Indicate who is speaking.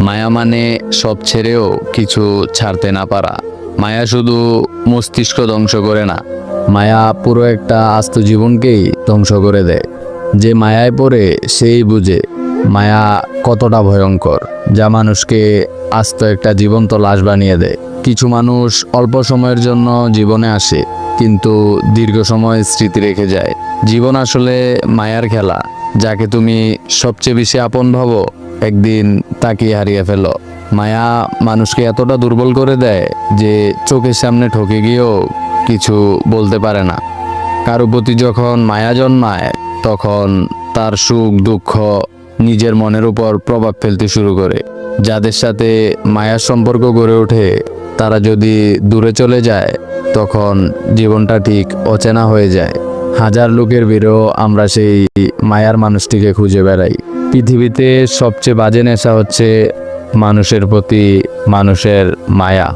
Speaker 1: মায়া মানে সব ছেড়েও কিছু ছাড়তে না পারা। মায়া শুধু মস্তিষ্ক ধ্বংস করে না, মায়া পুরো একটা আস্ত জীবনকেই ধ্বংস করে দেয়। যে মায়ায় পড়ে সেই বুঝে মায়া কতটা ভয়ঙ্কর, যা মানুষকে আস্ত একটা জীবন্ত লাশ বানিয়ে দেয়। কিছু মানুষ অল্প সময়ের জন্য জীবনে আসে, কিন্তু দীর্ঘ সময় স্মৃতি রেখে যায়। জীবন আসলে মায়ার খেলা। যাকে তুমি সবচেয়ে বেশি আপন ভাবো, একদিন তাকে হারিয়ে ফেলো। মায়া মানুষকে এতটা দুর্বল করে দেয় যে চোখের সামনে ঠকে গিয়েও কিছু বলতে পারে না। কারো প্রতি যখন মায়া জন্মায়, তখন তার সুখ দুঃখ নিজের মনের উপর প্রভাব ফেলতে শুরু করে। যাদের সাথে মায়ার সম্পর্ক গড়ে ওঠে, তারা যদি দূরে চলে যায়, তখন জীবনটা ঠিক অচেনা হয়ে যায়। হাজার লোকের ভিড়েও আমরা সেই মায়ার মানুষটিকে খুঁজে বেড়াই। পৃথিবীতে সবচেয়ে বাজে নেশা হচ্ছে মানুষের প্রতি মানুষের মায়া।